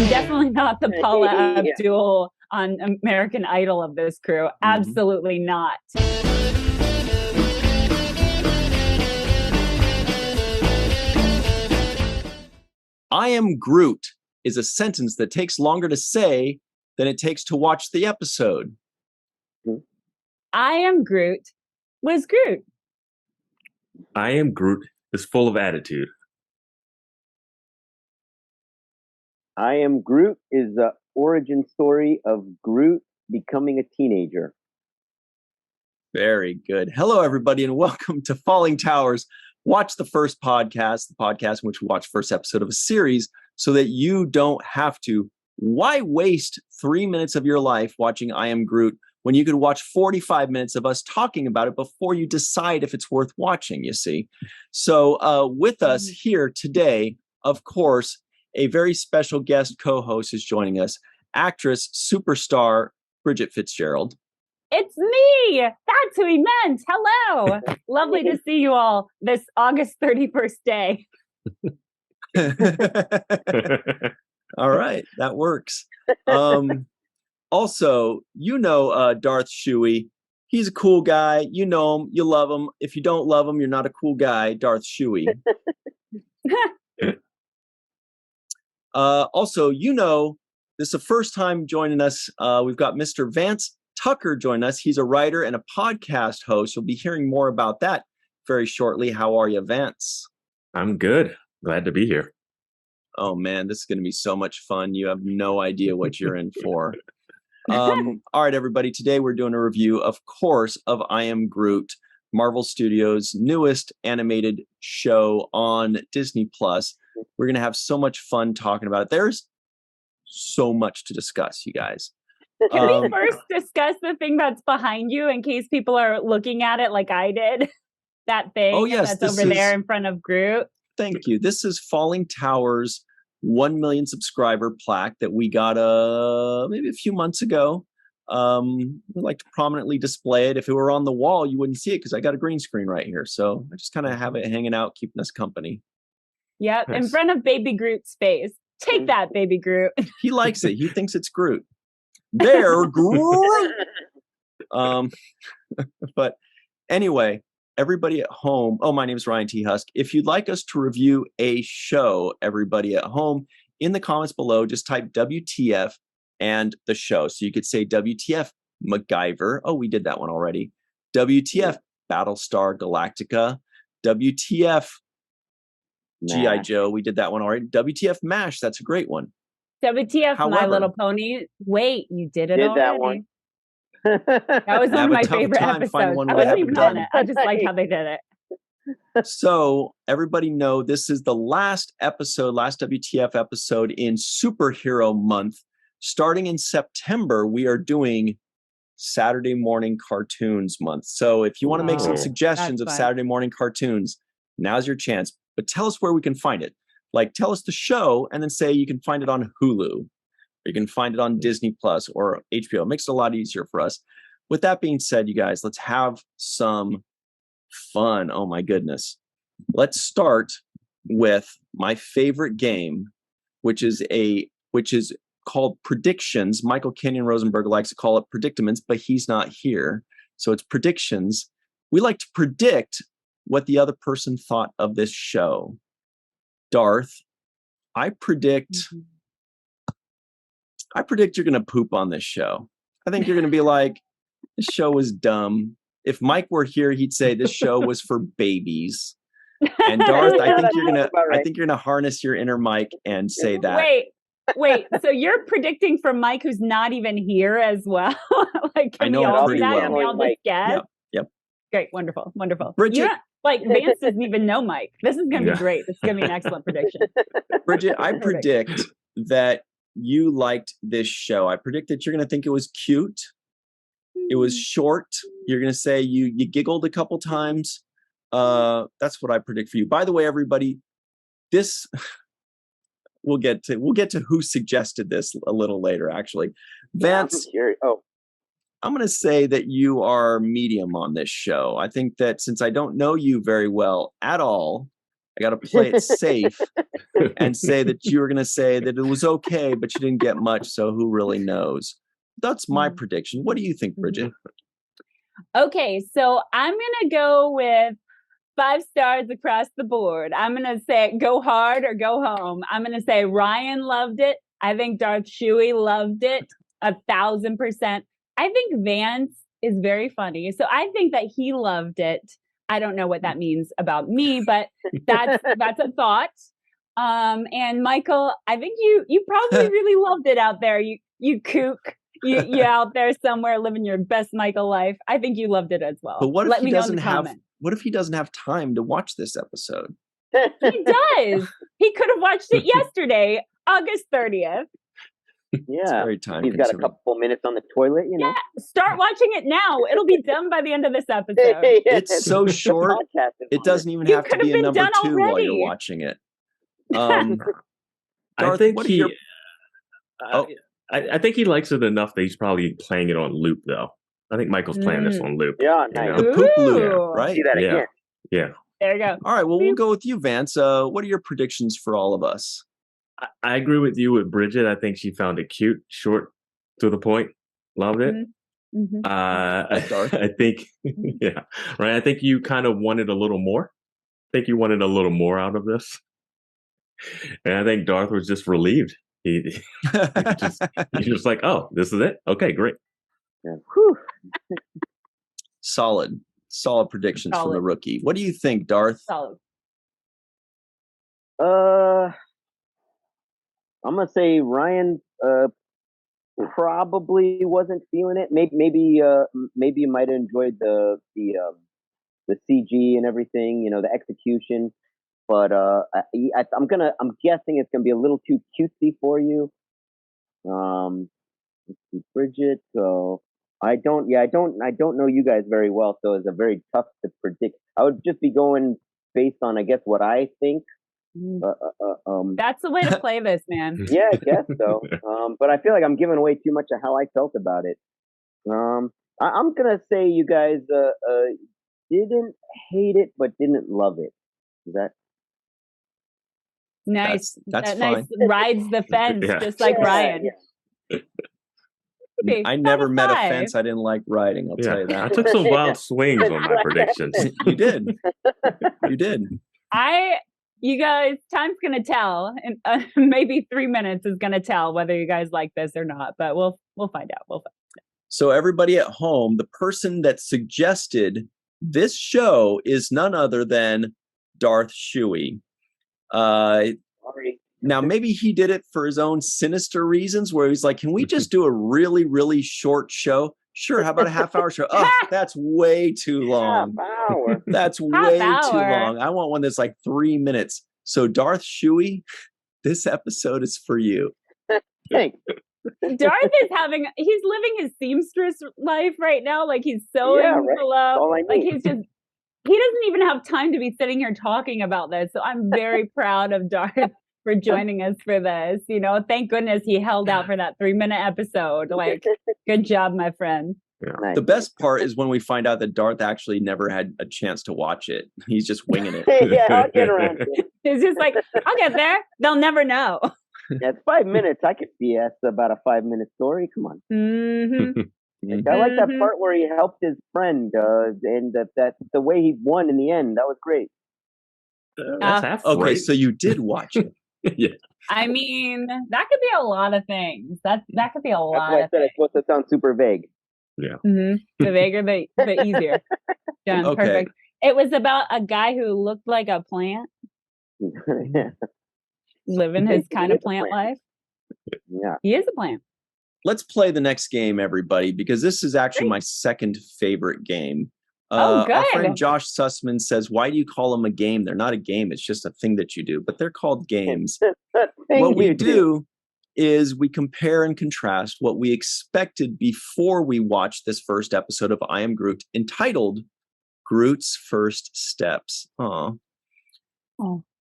I'm definitely not the Paula Abdul on American Idol of this crew. Absolutely not. I am Groot is a sentence that takes longer to say than it takes to watch the episode. I am Groot was Groot. I am Groot is full of attitude. I Am Groot is the origin story of Groot becoming a teenager. Very good. Hello, everybody, and welcome to Fallingtower's Watch the First podcast, the podcast in which we watch the first episode of a series so that you don't have to. Why waste 3 minutes of your life watching I Am Groot when you could watch 45 minutes of us talking about it before you decide if it's worth watching, you see? So with us here today, of course, a very special guest co-host is joining us, actress, superstar, Bridget Fitzgerald. It's me. That's who he meant. Hello. Lovely to see you all this August 31st day. All right. That works. Also, Darth Shuey. He's a cool guy. You know him. You love him. If you don't love him, you're not a cool guy. Darth Shuey. Also, this is the first time joining us. We've got Mr. Vance Tucker joining us. He's a writer and a podcast host. You'll be hearing more about that very shortly. How are you, Vance? I'm good. Glad to be here. Oh, man, this is going to be so much fun. You have no idea what you're in for. All right, everybody. Today we're doing a review, of course, of I Am Groot, Marvel Studios' newest animated show on Disney+. We're going to have so much fun talking about it. There's so much to discuss, you guys. Can we first discuss the thing that's behind you in case people are looking at it like I did? That thing that's over there in front of Groot. Thank you. This is Fallingtower's 1 million subscriber plaque that we got maybe a few months ago. We like to prominently display it. If it were on the wall, you wouldn't see it because I got a green screen right here. So I just kind of have it hanging out, keeping us company. Yep, Nice. in front of Baby Groot's face. Take that, Baby Groot. He likes it. He thinks it's Groot. They're Groot. But anyway, everybody at home. Oh, my name is Ryan T. Husk. If you'd like us to review a show, everybody at home, in the comments below, just type WTF and the show. So you could say WTF MacGyver. Oh, we did that one already. WTF Battlestar Galactica. WTF G.I. Joe. We did that one already. WTF MASH. That's a great one. WTF However, My Little Pony. Wait, you did it already? That one. That was one of my favorite episodes. I wasn't even on it. I just liked how they did it. So everybody know this is the last WTF episode in Superhero Month. Starting in September, we are doing Saturday Morning Cartoons Month. So if you want to make some suggestions of Saturday morning cartoons, now's your chance. But tell us where we can find it. Like, tell us the show and then say you can find it on Hulu. Or you can find it on Disney Plus or HBO. It makes it a lot easier for us. With that being said, you guys, let's have some fun. Oh my goodness. Let's start with my favorite game, which is called Predictions. Michael Kenyon Rosenberg likes to call it Predictaments, but he's not here. So it's Predictions. We like to predict what the other person thought of this show. Darth, I predict you're going to poop on this show. I think you're going to be like, this show was dumb. If Mike were here, he'd say this show was for babies. And Darth, I think you're going to harness your inner Mike and say that. Wait. So you're predicting for Mike, who's not even here as well? Like, can I know we all do pretty that? well. Can we all just guess? Yep. Great. Wonderful. Bridget, Vance doesn't even know Mike. This is going to be great. This is going to be an excellent prediction. Bridget, I predict that you liked this show. I predict that you're going to think it was cute. It was short. You're going to say you giggled a couple times. That's what I predict for you. By the way, everybody, this we'll get to who suggested this a little later. Actually, Vance. I'm going to say that you are medium on this show. I think that since I don't know you very well at all, I got to play it safe and say that you were going to say that it was okay, but you didn't get much. So who really knows? That's my prediction. What do you think, Bridget? Okay, so I'm going to go with 5 stars across the board. I'm going to say go hard or go home. I'm going to say Ryan loved it. I think Darth Shuey loved it 1,000%. I think Vance is very funny. So I think that he loved it. I don't know what that means about me, but that's a thought. And Michael, I think you probably really loved it out there. You kook. You out there somewhere living your best Michael life. I think you loved it as well. But what if he doesn't have? What if he doesn't have time to watch this episode? He does. He could have watched it yesterday, August 30th. Yeah, very time. He's got a couple minutes on the toilet, you know. Yeah, start watching it now. It'll be done by the end of this episode. It's so short. It doesn't even have to be a number 2 while you're watching it. Darth, I think I think he likes it enough that he's probably playing it on loop, though. I think Michael's playing this on loop. Yeah, nice. The poop loop, right? See that again. Yeah. There you go. All right, well, we'll go with you, Vance. What are your predictions for all of us? I agree with you with Bridget. I think she found it cute, short, to the point. Loved it. I think, yeah, right. I think you kind of wanted a little more. I think you wanted a little more out of this. And I think Darth was just relieved. He's just like, oh, this is it? Okay, great. Yeah. Solid predictions from the rookie. What do you think, Darth? Solid. I'm gonna say Ryan probably wasn't feeling it. Maybe you might have enjoyed the CG and everything, you know, the execution. But I'm guessing it's gonna be a little too cutesy for you. Let's see, Bridget. So I don't know you guys very well, so it's a very tough to predict. I would just be going based on, I guess, what I think. That's the way to play this, man. Yeah, I guess so. But I feel like I'm giving away too much of how I felt about it. I'm gonna say you guys didn't hate it, but didn't love it. Is that nice? That's nice. fine. Rides the fence, just like Ryan. Yeah. I never met a fence I didn't like riding. I'll tell you that. I took some wild swings on my predictions. You did. You did. You guys, time's going to tell. And maybe 3 minutes is going to tell whether you guys like this or not. But we'll find out. So everybody at home, the person that suggested this show is none other than Darth Shuey. Sorry. Now, maybe he did it for his own sinister reasons, where he's like, can we just do a really, really short show? Sure, how about a half-hour show? Oh, that's way too long. Half hour. That's way too long. I want one that's like 3 minutes. So, Darth Shuey, this episode is for you. Thanks. Darth is he's living his seamstress life right now. Like, he's sewing right. Like, he doesn't even have time to be sitting here talking about this. So I'm very proud of Darth for joining us for this. You know, thank goodness he held out for that 3-minute episode. Like, good job, my friend. Yeah. Nice. The best part is when we find out that Darth actually never had a chance to watch it. He's just winging it. Yeah, I'll get around to it. He's just like, I'll get there. They'll never know. Yeah, it's 5 minutes. I could see that's about a 5-minute story. Come on. Mm-hmm. I like that part where he helped his friend, and that's the way he won in the end. That was great. That's half okay, right. so you did watch it. Yeah. I mean, that could be a lot of things. That could be a lot. That's why I said it's supposed to sound super vague. Yeah. Mm-hmm. The vaguer, the easier. Done. Okay. Perfect. It was about a guy who looked like a plant, living his kind of plant life. Yeah. He is a plant. Let's play the next game, everybody, because this is actually my second favorite game. Oh, good. Our friend Josh Sussman says, why do you call them a game? They're not a game. It's just a thing that you do, but they're called games. What we do is we compare and contrast what we expected before we watched this first episode of I Am Groot, entitled Groot's First Steps. Oh.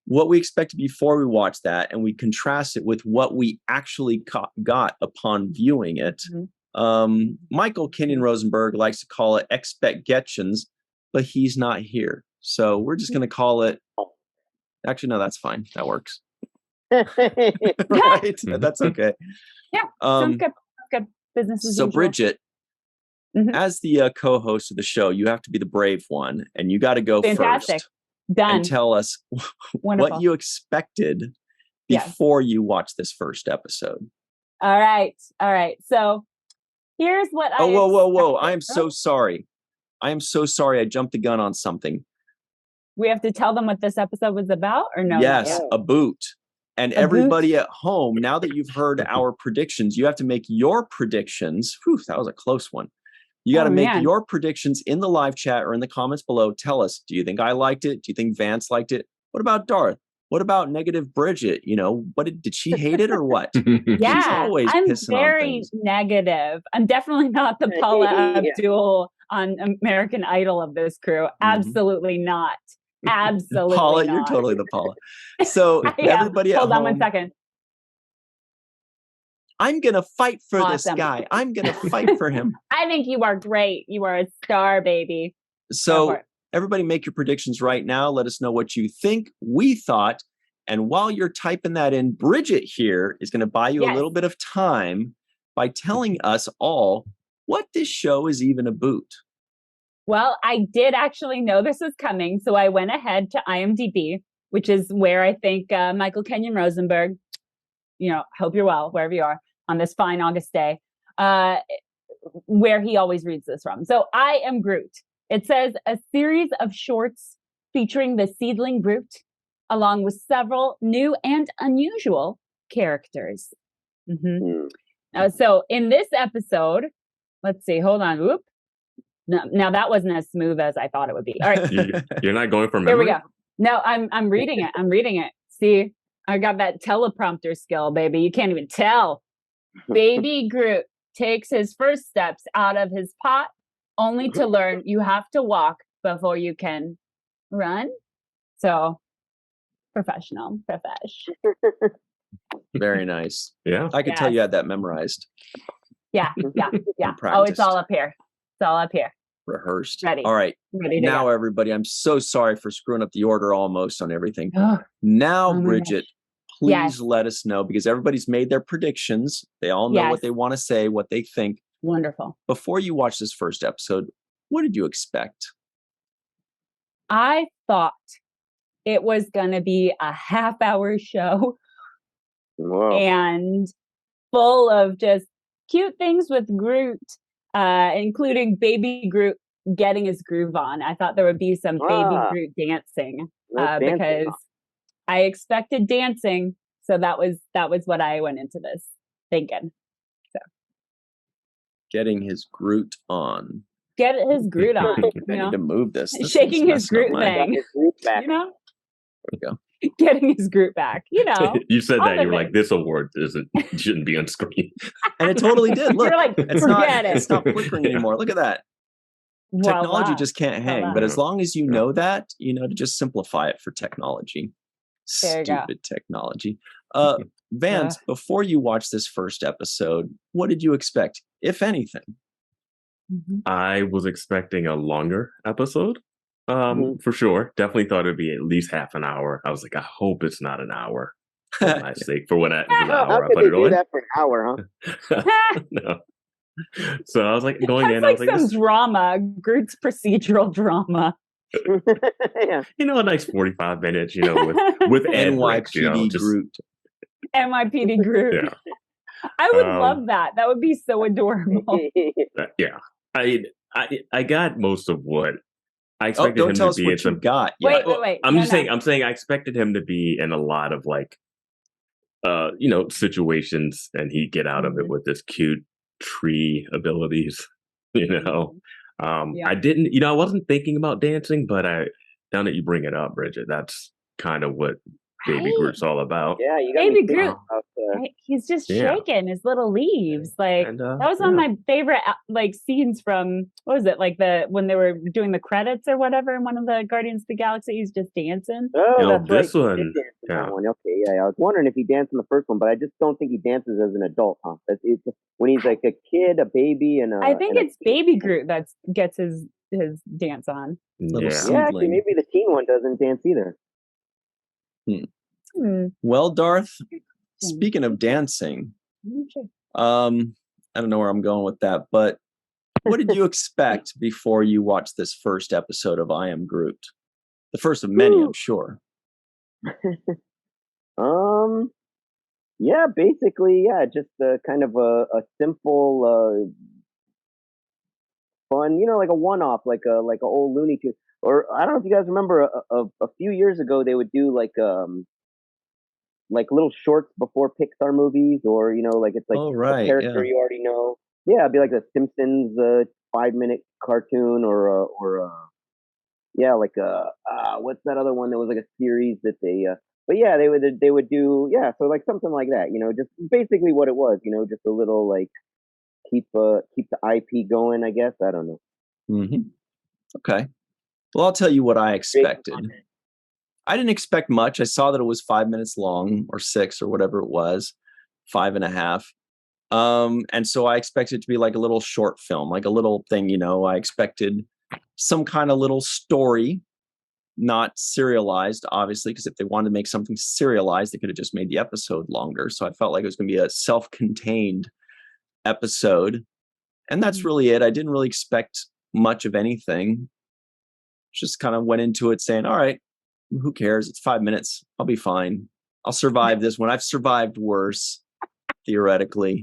What we expected before we watched that, and we contrast it with what we actually got upon viewing it. Michael Kenyon Rosenberg likes to call it expectations, but he's not here. So we're just going to call it Actually, no, that's fine. That works. Yeah. Right? That's okay. Yeah, sounds good. Good. Business as So, usual. Bridget, Mhm. as the co-host of the show, you have to be the brave one, and you got to go Fantastic. first Done. and tell us Wonderful. what you expected Yes. before you watched this first episode. All right. So here's what I Whoa. expected. I am so sorry. I jumped the gun on something. We have to tell them what this episode was about, or no? Yes, Not yet? a boot. And A everybody boot? at home, now that you've heard our predictions, you have to make your predictions. Whew, that was a close one. You got to make man. your predictions in the live chat or in the comments below. Tell us, do you think I liked it? Do you think Vance liked it? What about Darth? What about negative Bridget? You know, did she hate it or what? She's Yeah, always I'm pissing on very things. negative. I'm definitely not the Paula Yeah. Abdul on American Idol of this crew. Absolutely not. Absolutely Paula, not. you're totally the Paula. So I am. everybody at Hold home, on 1 second. I'm going to fight for this Awesome. guy. I'm going to fight for him. I think you are great. You are a star, baby. Go for So it. everybody make your predictions right now. Let us know what you think we thought. And while you're typing that in, Bridget here is going to buy you a Yes. little bit of time by telling us all what this show is even about. Well, I did actually know this was coming, so I went ahead to IMDb, which is where I think Michael Kenyon Rosenberg, hope you're well, wherever you are, on this fine August day, where he always reads this from. So I Am Groot. It says a series of shorts featuring the seedling Groot, along with several new and unusual characters. So in this episode, let's see, hold on. Whoop. No, now that wasn't as smooth as I thought it would be. All right. You're not going from Here memory? we go. No, I'm reading it. I'm reading it. See, I got that teleprompter skill, baby. You can't even tell. Baby Groot takes his first steps out of his pot, only to learn you have to walk before you can run. So, profesh. Very nice. Yeah. I could tell you had that memorized. Yeah. Practiced. Oh, it's all up here. It's all up here. Rehearsed. Ready. All right. Ready to Now, go. everybody, I'm so sorry for screwing up the order almost on everything. Oh, Now, oh my Bridget, please Yes. let us know, because everybody's made their predictions. They all know Yes. what they want to say, what they think. Wonderful. Before you watch this first episode, what did you expect? I thought it was going to be a half-hour show Whoa. and full of just cute things with Groot, including Baby Groot getting his groove on. I thought there would be some Baby Groot dancing, because I expected dancing, so that was what I went into this thinking. So Getting his Groot on. get his Groot on, I need to move this. This shaking thing's his messing up Groot my- thing, His Groot back. There we go. getting his Groot back. You said all that. the You were like, things. this award shouldn't be on screen. And it totally did. Look, You're like, it's forget it. It's not flickering anymore. Look at that. Voila. Technology just can't hang. Voila. But as long as you know that, to just simplify it for technology. There you go. Stupid technology. Vance, before you watch this first episode, what did you expect, if anything? I was expecting a longer episode, for sure. Definitely thought it'd be at least half an hour. I was like, I hope it's not an hour. For my sake, for when it was an How hour, I could put they it do on. that for an hour, huh? No. So I was like going That's in. like I was like, some this, drama, Groot's procedural drama. Yeah. a nice 45 minutes, with Ed Rick, NYPD just, Groot. NYPD Groot. Yeah. I would love that. That would be so adorable. Yeah. I got most of what I Oh, expected don't him tell to us be in what you some. got. Wait, yet. wait. I'm No, just no. saying. I'm saying I expected him to be in a lot of situations, and he'd get out of it with this cute tree abilities. Yeah. I didn't. I wasn't thinking about dancing, but now that you bring it up, Bridget, that's kind of what Baby Right? Groot's all about. Yeah, you got Baby me thinking Groot. about, Right? He's just Yeah. shaking his little leaves. Like And, that was one of my favorite scenes from, what was it, like when they were doing the credits or whatever in one of the Guardians of the Galaxy. He's just dancing. Oh, that's right. this He did one, dance in yeah. that one. Okay, yeah. I was wondering if he danced in the first one, but I just don't think he dances as an adult, huh? It's when he's like a kid, a baby, and I think it's Baby Groot that gets his dance on. Little Yeah. seed- Yeah, actually, seedling. maybe the teen one doesn't dance either. Well, Darth, speaking of dancing, I don't know where I'm going with that, but what did you expect before you watched this first episode of I Am Groot? The first of many, I'm sure. Yeah, basically, yeah, just kind of a simple, fun, like a one-off, like a old Looney Tunes. Or I don't know if you guys remember a few years ago they would do like little shorts before Pixar movies, or like it's like a character you already know. Yeah, it'd be like the Simpsons 5-minute cartoon, or yeah, like what's that other one that was like a series that they but yeah, they would do, yeah, so like something like that, just basically what it was, just a little like keep the IP going, I guess. I don't know. Okay. Well, I'll tell you what I expected. I didn't expect much. I saw that it was 5 minutes long, or 6, or whatever it was, 5.5. And so I expected it to be like a little short film, like a little thing, I expected some kind of little story, not serialized, obviously, because if they wanted to make something serialized, they could have just made the episode longer. So I felt like it was going to be a self-contained episode. And that's really it. I didn't really expect much of anything. Just kind of went into it saying, all right, who cares? It's 5 minutes. I'll be fine. I'll survive this one. I've survived worse, theoretically.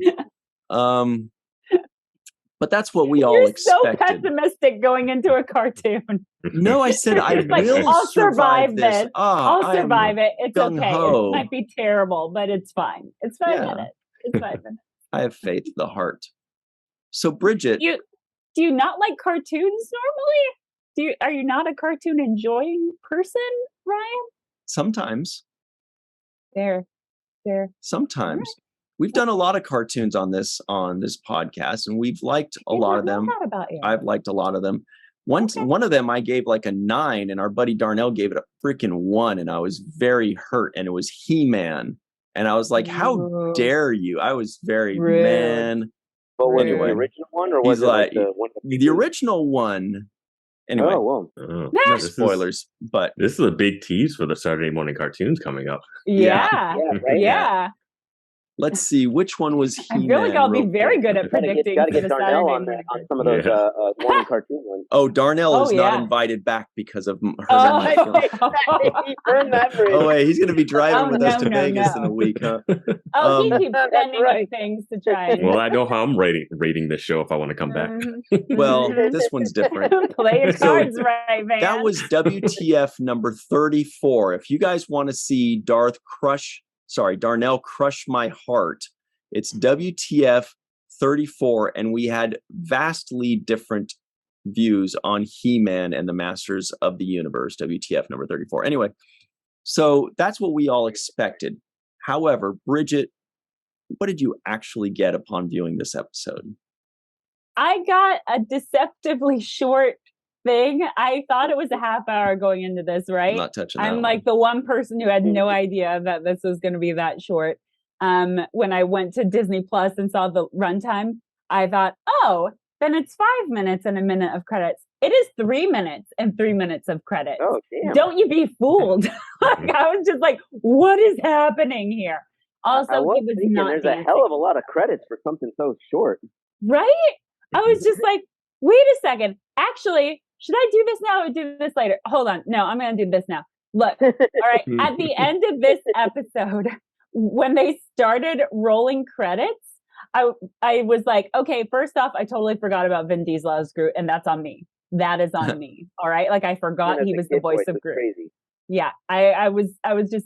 But that's what we all expected. You're so pessimistic going into a cartoon. No, I said I will I'll survive this. this. I'll survive it. It's okay. It might be terrible, but it's fine. It's 5 minutes. It's 5 minutes. I have faith in the heart. So, Bridget, do you not like cartoons normally? Are you not a cartoon enjoying person, Ryan? Sometimes. There. Sometimes. Right. We've done a lot of cartoons on this podcast, and we've liked a lot of them. About you. I've liked a lot of them. One of them I gave like a 9, and our buddy Darnell gave it a freaking 1, and I was very hurt. And it was He-Man, and I was like, "How dare you?" I was very rude. Man. But was it the original one, or was it like the one? The original one. Anyway, no spoilers, but this is a big tease for the Saturday morning cartoons coming up. Yeah. Let's see, which one was He-Man? I feel like I'll be very good at predicting. Gotta get Darnell on some of those morning cartoon ones. Oh, Darnell is not invited back because of her. Oh wait, he's going to be driving with us to Vegas in a week, huh? He keeps sending things to try. Well, I know how I'm rating this show if I want to come back. Well, this one's different. Play your cards right, man. That was WTF number 34. If you guys want to see Darnell crush my heart, it's WTF 34, and we had vastly different views on He-Man and the Masters of the Universe, WTF number 34. Anyway, so that's what we all expected. However, Bridget, what did you actually get upon viewing this episode? I got a deceptively short thing. I thought it was a half hour going into this, right? I'm not touching that. I'm like the one person who had no idea that this was going to be that short. When I went to Disney Plus and saw the runtime, I thought, oh, then it's 5 minutes and a minute of credits. It is 3 minutes and 3 minutes of credits. Oh, damn. Don't you be fooled. I was just like, what is happening here? Also, he was not there's dancing. A hell of a lot of credits for something so short. Right? I was just like, wait a second. Actually, should I do this now or do this later? Hold on. No, I'm going to do this now. Look, all right. At the end of this episode, when they started rolling credits, I was like, okay, first off, I totally forgot about Vin Diesel as Groot, and that's on me. That is on me. All right. Like I forgot he was the voice of Groot. Crazy. Yeah. I was just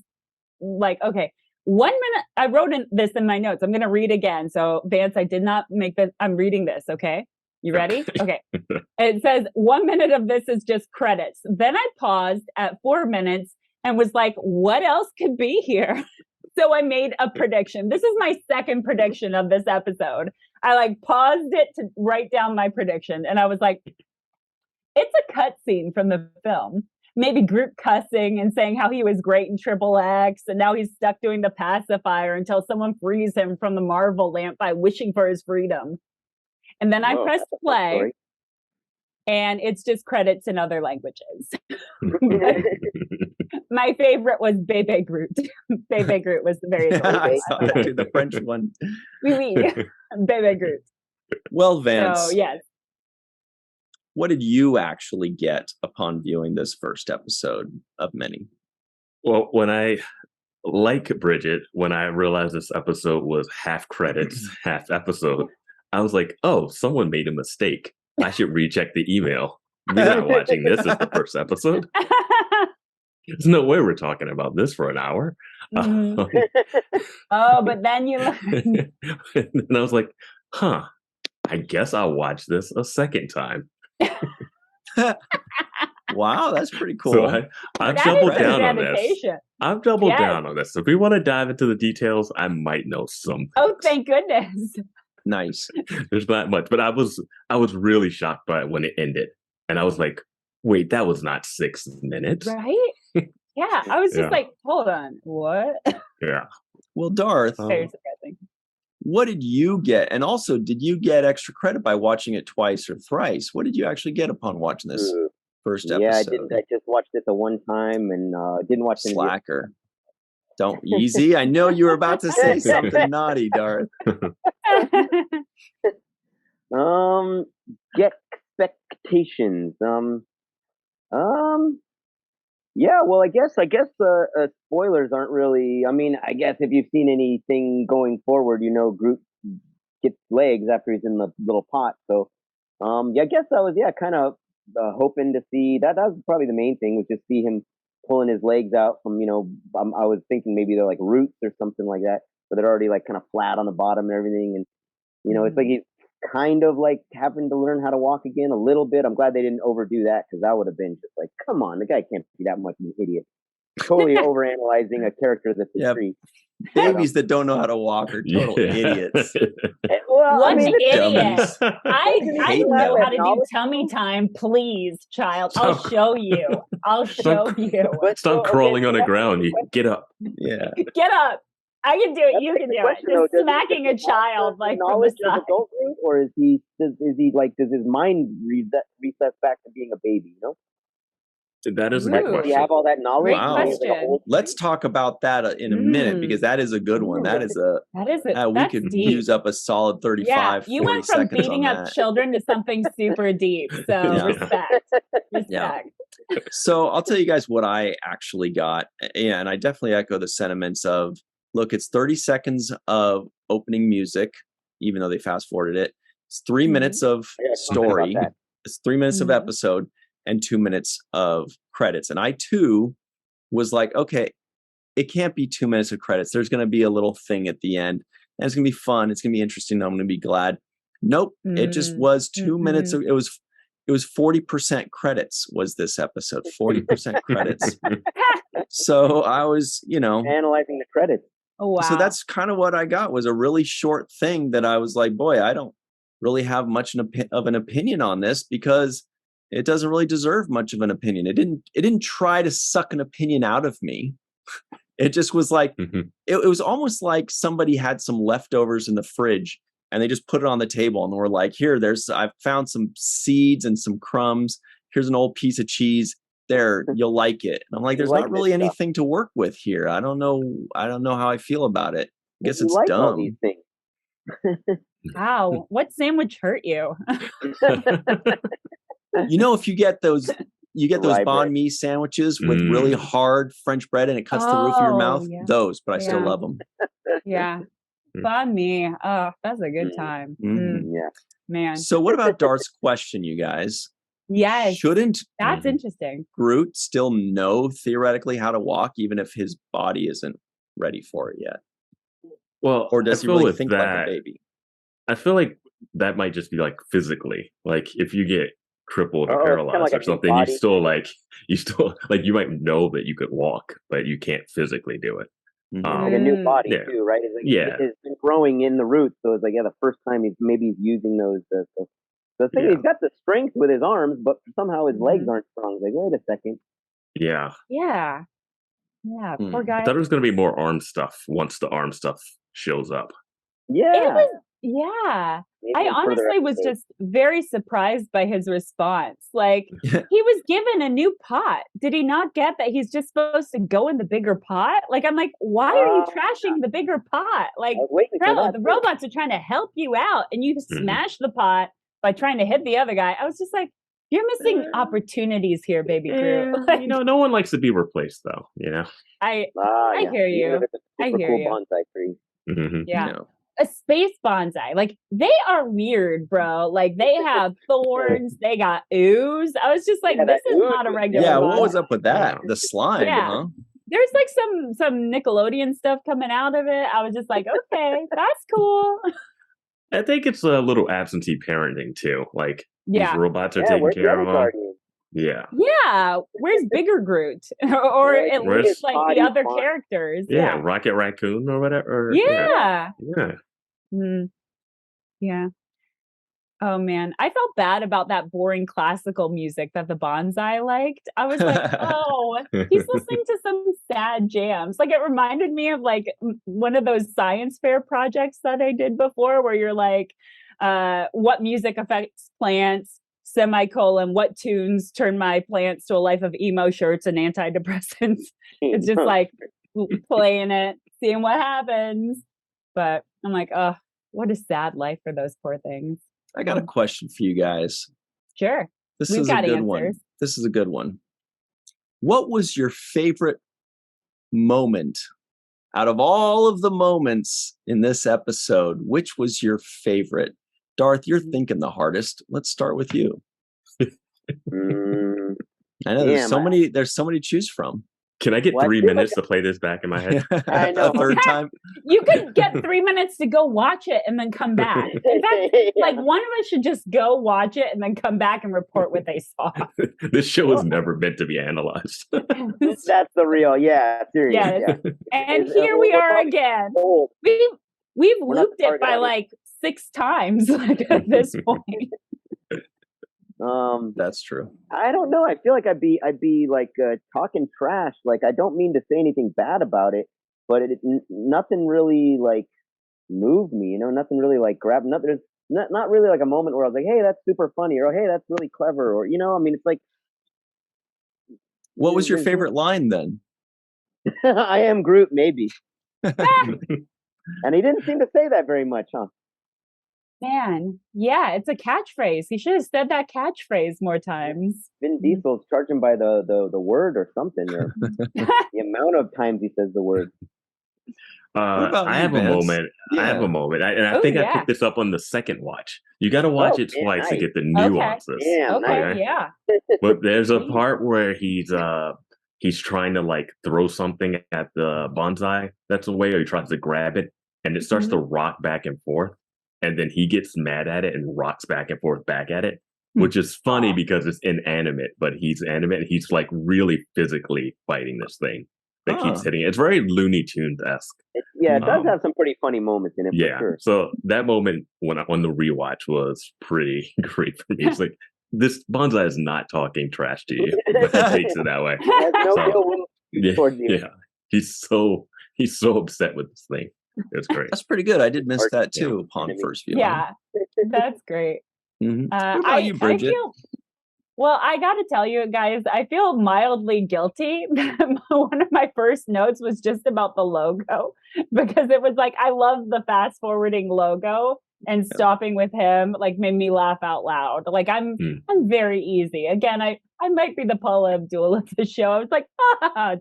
like, okay, 1 minute. I wrote this in my notes. I'm going to read again. So Vance, I did not make that. I'm reading this. Okay. You ready? Okay. It says 1 minute of this is just credits. Then I paused at 4 minutes and was like, what else could be here? So I made a prediction. This is my second prediction of this episode. I like paused it to write down my prediction. And I was like, it's a cutscene from the film. Maybe Groot cussing and saying how he was great in Triple X. And now he's stuck doing the pacifier until someone frees him from the Marvel lamp by wishing for his freedom. And then I pressed play, My favorite was Bebe Groot. Bebe Groot was the very I last saw one. that too, the French one. Oui, oui. Bebe Groot. Well, Vance, So yes. what did you actually get upon viewing this first episode of many? Well, like Bridget, when I realized this episode was half credits, half episode, I was like, oh, someone made a mistake. I should recheck the email. We're not watching this as the first episode. There's no way we're talking about this for an hour. Mhm. Oh, but then you learn. And I was like, huh, I guess I'll watch this a second time. Wow, that's pretty cool. So I've That doubled is down on this. dedication. I've doubled Yes. down on this. If we want to dive into the details, I might know some. Oh, thank goodness. Nice. There's not much, but I was really shocked by it when it ended, and I was like, "Wait, that was not 6 minutes." Right? Yeah. I was just Yeah. like, hold on, what? Yeah. Well, Darth, Very surprising. what did you get? And also, did you get extra credit by watching it twice or thrice? What did you actually get upon watching this first episode? Yeah, I didn't. I just watched it the one time and didn't watch any. Slacker. Don't easy. I know you were about to say something naughty, Darth. Get expectations. Yeah. Well, I guess spoilers aren't really. I mean, I guess if you've seen anything going forward, you know, Groot gets legs after he's in the little pot. So, yeah, I guess I was kind of hoping to see that. That was probably the main thing, was just see him pulling his legs out from, you know, I was thinking maybe they're like roots or something like that, but they're already like kind of flat on the bottom and everything. And, you know, it's like he's kind of like having to learn how to walk again a little bit. I'm glad they didn't overdo that, because that would have been just like, come on, the guy can't be that much of an idiot. Totally overanalyzing a character that's a tree. Babies that don't know how to walk are total idiots. Well, What I mean, idiot? Dummies. I hate know them. how to do tummy time. Please, child. I'll show you. I'll show you. but Stop crawling on the ground. You get up. Yeah. Get up. I can do it. That's You the can do it. question, though. Just smacking a child like from the knowledge of side. adulthood, or is he like, does his mind reset back to being a baby? You know, That is a Ooh. good does he question. have all that knowledge? Great Wow. He's like a question. whole Let's talk about that in a minute, because that is a good one. That is a That is it. we That's could deep. use up a solid 35, Yeah, you 40 went from seconds beating on up that. children to something super deep. So Yeah. respect. Respect. Yeah. So I'll tell you guys what I actually got. And I definitely echo the sentiments of, look, it's 30 seconds of opening music, even though they fast forwarded it. It's 3 minutes of I got something about story. that. It's 3 minutes of Mhm. episode and 2 minutes of credits. And I too was like, okay, it can't be 2 minutes of credits. There's going to be a little thing at the end, and it's going to be fun. It's going to be interesting. I'm going to be glad. Nope. It just was 2 minutes of, it was 40% credits was this episode, 40% credits. So I was, you know, Analyzing the credits. Oh, wow. so that's kind of what I got, was a really short thing that I was like, boy, I don't really have much of an opinion on this, because it doesn't really deserve much of an opinion. It didn't try to suck an opinion out of me. It just was like, it was almost like somebody had some leftovers in the fridge and they just put it on the table and were like, here, I've found some seeds and some crumbs. Here's an old piece of cheese. There, you'll like it. And I'm like, there's like not really this stuff. anything to work with here. I don't know how I feel about it. I guess You it's like all these dumb. things. Wow. What sandwich hurt you? You know, if you get those Rye banh bread. mi sandwiches with really hard French bread and it cuts the roof of your mouth, yeah. those, but I still Yeah. love them. Yeah. Banh mi. Oh, that's a good time. Yeah. Man. So what about Darth's question, you guys? Yes. Shouldn't That's interesting. Groot still know theoretically how to walk, even if his body isn't ready for it yet? Well, Or does I he feel really with think that, like a baby? I feel like that might just be like physically, like if you get crippled or Oh, it's kinda paralyzed like a or new something, body. you still like, you might know that you could walk, but you can't physically do it. Mhm. Like a new body Yeah. too, right? It's like Yeah. it's been growing in the roots, so it's like, yeah, the first time he's using those. The thing, Yeah. he's got the strength with his arms, but somehow his legs Mhm. aren't strong. It's like, wait a second. Yeah. Yeah. Yeah. Hmm. Poor guy. I thought it was going to be more arm stuff once the arm stuff shows up. Yeah, Yeah. Maybe I in further honestly was episodes. just very surprised by his response. Like, he was given a new pot. Did he not get that he's just supposed to go in the bigger pot? Like, I'm like, why are you trashing the bigger pot? Like, I was waiting for bro, that the too. robots are trying to help you out and you Mhm. smash the pot by trying to hit the other guy. I was just like, you're missing opportunities here, baby Groot. Yeah, you know, no one likes to be replaced, though. You know. I Yeah. hear Even you. if it's a I super hear cool you. bonsai tree. Mhm. Yeah. No. A space bonsai. Like, they are weird, bro. Like, they have thorns, they got ooze. I was just like, Yeah, this that is ooze not a was regular Yeah, good. what was bonsai. up with that? Yeah. The slime, Yeah. huh? There's like some Nickelodeon stuff coming out of it. I was just like, okay, that's cool. I think it's a little absentee parenting too. Like these Yeah. robots are Yeah, taking where's the care of other them. guardian? Yeah. Yeah. Where's Bigger Groot? Or Yeah, at he Where's- least is like the potty other fine. characters. Yeah. Yeah. Rocket Raccoon or whatever. Or, Yeah. Yeah. Mm, yeah. Oh man, I felt bad about that boring classical music that the bonsai liked. I was like, oh, he's listening to some sad jams. Like, it reminded me of like one of those science fair projects that I did before where you're like, what music affects plants, semicolon, what tunes turn my plants to a life of emo shirts and antidepressants. It's just like playing it, seeing what happens. But I'm like, oh, what a sad life for those poor things. I got a question for you guys. Sure. This We've is a got good answers. one. This is a good one. What was your favorite moment out of all of the moments in this episode? Which was your favorite? Darth, you're thinking the hardest. Let's start with you. Mm, I know there's damn, so many to choose from. Can I get Well, I 3 feel like minutes to play this back in my head? I know. A third time. You could get 3 minutes to go watch it and then come back. In fact, like one of us should just go watch it and then come back and report what they saw. This show was never meant to be analyzed. That's the real, yeah, serious. Yes. Yeah. And Is, here we we're are probably again. old. We've We're not looped the it by target like 6 times like at this point. That's true. I don't know. I feel like I'd be like talking trash. Like, I don't mean to say anything bad about it, but nothing really like moved me. You know, nothing really like grabbed. Nothing. There's not really like a moment where I was like, "Hey, that's super funny," or "Hey, that's really clever," or you know. I mean, it's like. What was your favorite line then? I am Groot, maybe. And he didn't seem to say that very much, huh? Man, yeah, it's a catchphrase. He should have said that catchphrase more times. Vin Diesel's charging by the word or something, or the amount of times he says the word. about I you, have a Vance? moment. I have Yeah. a moment. And I Oh, think I yeah. picked this up on the second watch. You got to watch it yeah, twice to nice. get the Okay. nuances. Damn, Okay, nice. yeah. But there's a part where he's trying to like throw something at the bonsai that's away, or he tries to grab it, and it starts to rock back and forth, and then he gets mad at it and rocks back and forth back at it, which is funny because it's inanimate, but he's animate. He's like really physically fighting this thing that keeps hitting it. It's very Looney Tunes-esque. Yeah, it does have some pretty funny moments in it, Yeah. for sure. So that moment when on the rewatch was pretty great for me. It's like, this bonsai is not talking trash to you, but he takes it that way. Has no So, ill will Yeah, towards you. yeah. He's so upset with this thing. It's great. That's pretty good. I did miss that Yeah. too upon Enemy. first viewing. Yeah, that's great. Mhm. What I, about you, Bridget? I feel, well, I got to tell you guys, I feel mildly guilty. One of my first notes was just about the logo because it was like, I love the fast forwarding logo, and stopping with him like made me laugh out loud. Like I'm very easy. Again, I might be the Paula Abdul of the show. I was like,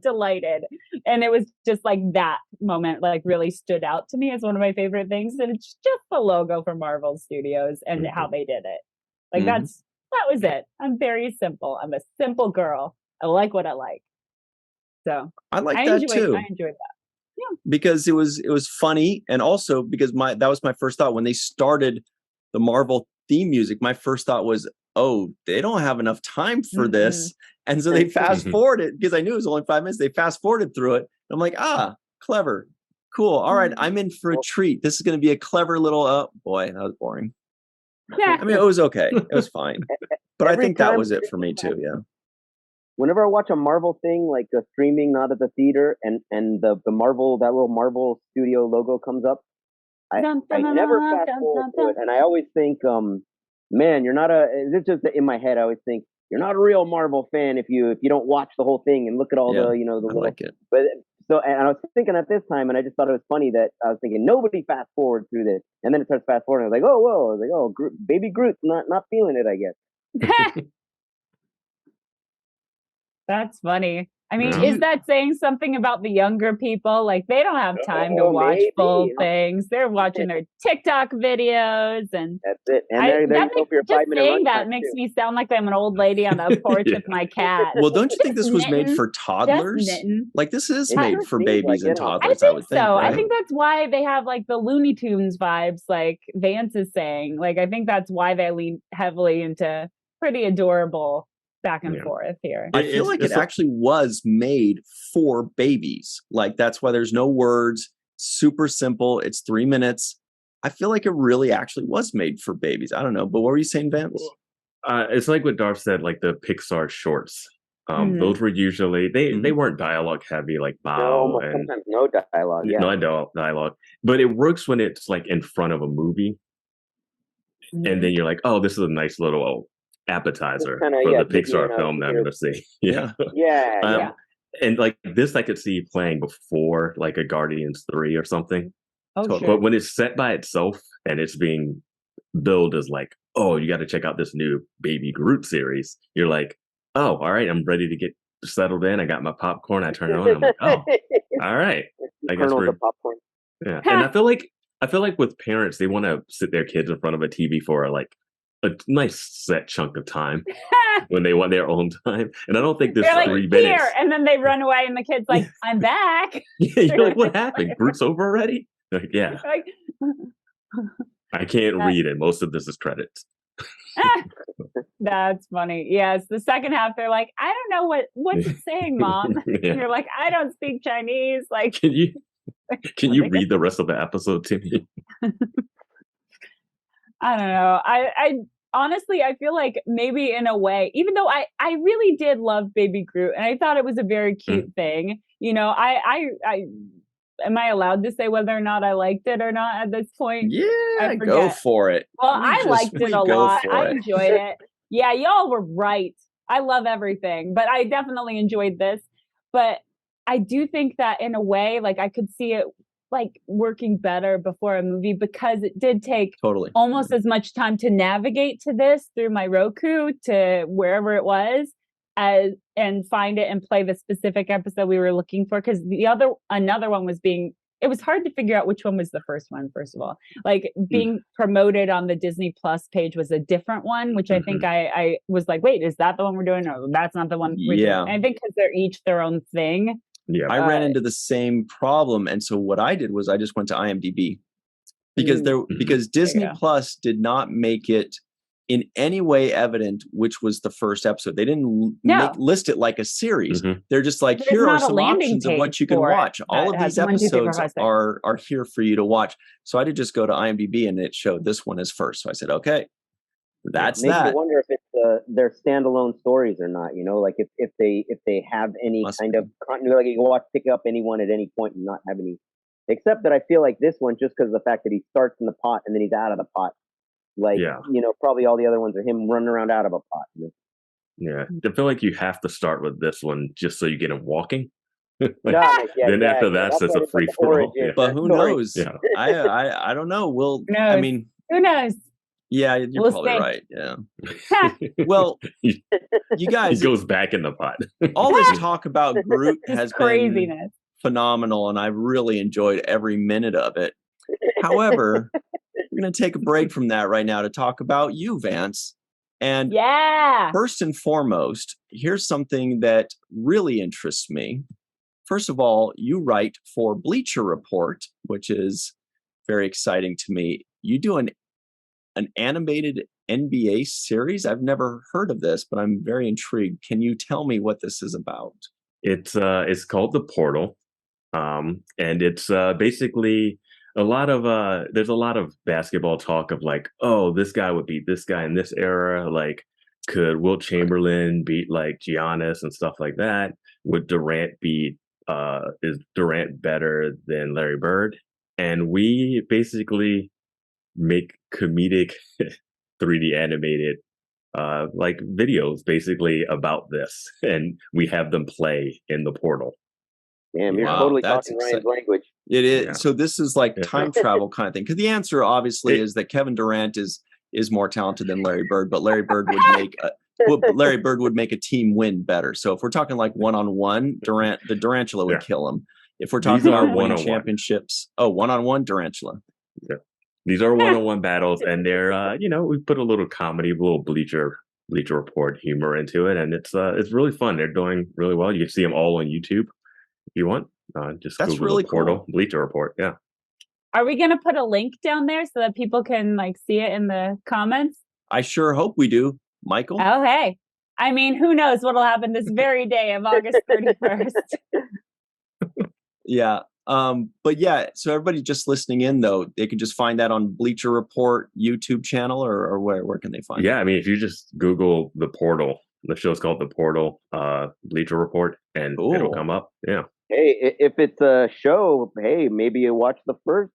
delighted. And it was just like that moment like really stood out to me as one of my favorite things. And it's just the logo for Marvel Studios and how they did it. Like that was it. I'm very simple. I'm a simple girl. I like what I like. So I like that too. I enjoyed that. Yeah. Because it was funny, and also because that was my first thought when they started the Marvel theme music. My first thought was, oh, they don't have enough time for this, and so they fast forwarded because I knew it was only 5 minutes. They fast forwarded through it. I'm like, clever, cool. All right, I'm in for a treat. This is going to be a clever little. Oh boy, that was boring. Yeah. I mean, it was okay. It was fine, but I think that time was it for me too. Yeah. Whenever I watch a Marvel thing, like a streaming, not at the theater, and the Marvel, that little Marvel Studio logo comes up, I never fast forward to it, and I always think, man, you're not a. It's just in my head. I always think you're not a real Marvel fan if you don't watch the whole thing and look at all the the I little. like it. But so, and I was thinking at this time, and I just thought it was funny that I was thinking nobody fast forward through this, and then it starts fast forward, and I was like, oh whoa, I was like, oh, baby Groot's not feeling it, I guess. That's funny. I mean, Yeah. is that saying something about the younger people? Like they don't have time to watch full things. They're watching their TikTok videos, and that's it. And there you go for your just 5-minute saying run that time, makes too. me sound like I'm an old lady on a porch with my cat. Well, don't you think this was made knitting, for toddlers? knitting. Like this is It made sure for seems babies like and it. toddlers. I would think think. so. Right? I think that's why they have like the Looney Tunes vibes, like Vance is saying. Like I think that's why they lean heavily into pretty adorable back and forth here. I feel like it actually was made for babies. Like that's why there's no words. Super simple. It's 3 minutes. I feel like it really actually was made for babies. I don't know, but what were you saying, Vance? It's like what Darth said, like the Pixar shorts. Those were usually they weren't dialogue heavy like Bao and sometimes no dialogue. Yeah, no dialogue, but it works when it's like in front of a movie, and then you're like, oh, this is a nice little appetizer for the Pixar film that I'm going to see. Yeah. And like this, I could see playing before like a Guardians 3 or something. Oh, sure. But when it's set by itself and it's being billed as like, oh, you got to check out this new Baby Groot series, you're like, oh, all right, I'm ready to get settled in. I got my popcorn. I turn it on. I'm like, oh, all right. I guess we're popcorn. Yeah, and I feel like with parents, they want to sit their kids in front of a TV for like a nice set chunk of time when they want their own time. And I don't think this like, 3 minutes. Here, and then they run away, and the kid's like, "I'm back." Yeah, you're like, "What happened? Groot's over already?" Like, yeah. Like, I can't read it. Most of this is credits. That's funny. Yes, the second half, they're like, "I don't know what's it saying, Mom." And you're like, "I don't speak Chinese." Like, can you read the rest of the episode to me? I don't know. I honestly, I feel like maybe in a way, even though I really did love Baby Groot and I thought it was a very cute thing, you know, I am I allowed to say whether or not I liked it or not at this point? Yeah, go for it. Well, I liked it a lot. I enjoyed it. Yeah, y'all were right. I love everything, but I definitely enjoyed this. But I do think that in a way, like I could see it like working better before a movie because it did take almost as much time to navigate to this through my Roku to wherever it was and find it and play the specific episode we were looking for. Because another one was it was hard to figure out which one was the first one, first of all. Like being promoted on the Disney Plus page was a different one, which I think I was like, wait, is that the one we're doing? No, that's not the one we're doing. And I think because they're each their own thing. Yeah, I ran into the same problem, and so what I did was I just went to IMDb because Disney Plus did not make it in any way evident which was the first episode. They didn't list it like a series. They're just like, here are some options of what you can watch. All of these episodes are here for you to watch. So I did just go to IMDb, and it showed this one as first. So I said, okay, that's makes that. me wonder if it's their standalone stories or not. You know, like if they have any kind of continuity, like you can pick up anyone at any point and not have any. Except that I feel like this one, just because of the fact that he starts in the pot and then he's out of the pot. Like you know, probably all the other ones are him running around out of a pot. You know? Yeah, I feel like you have to start with this one just so you get him walking. Then after that's a free for all. But who knows? Yeah. I don't know. I mean, who knows? Yeah, you're probably right. Yeah. Well, you guys, he goes back in the pot. All this talk about Groot has been phenomenal, and I've really enjoyed every minute of it. However, we're going to take a break from that right now to talk about you, Vance. And first and foremost, here's something that really interests me. First of all, you write for Bleacher Report, which is very exciting to me. You do an animated NBA series. I've never heard of this, but I'm very intrigued. Can you tell me what this is about? It's called The Portal, and it's basically there's a lot of basketball talk of like, oh, this guy would beat this guy in this era. Like, could Wilt Chamberlain beat like Giannis and stuff like that? Would Durant beat? Is Durant better than Larry Bird? and we basically make comedic 3D animated like videos basically about this, and we have them play in the portal. Damn, you're Wow, totally that's talking Ryan's language. It is. Yeah. So this is like time travel kind of thing. Because the answer obviously is that Kevin Durant is more talented than Larry Bird, but Larry Bird would make a team win better. So if we're talking like one-on-one, the Durantula would kill him. If we're talking about winning championships, one-on-one Durantula. Yeah. These are one-on-one battles, and they're we put a little comedy, a little Bleacher Report humor into it, and it's really fun. They're doing really well. You can see them all on YouTube if you want. Just That's Google really the portal, cool. Bleacher Report. Yeah. Are we going to put a link down there so that people can like see it in the comments? I sure hope we do, Michael. Oh, hey. I mean, who knows what'll happen this very day of August 31st. Yeah. But yeah, so everybody just listening in though, they could just find that on Bleacher Report YouTube channel, or where can they find it? Yeah, I mean, if you just Google the portal, the show's called The Portal, Bleacher Report, and it'll come up. Yeah. Hey, if it's a show, hey, maybe you watch the first.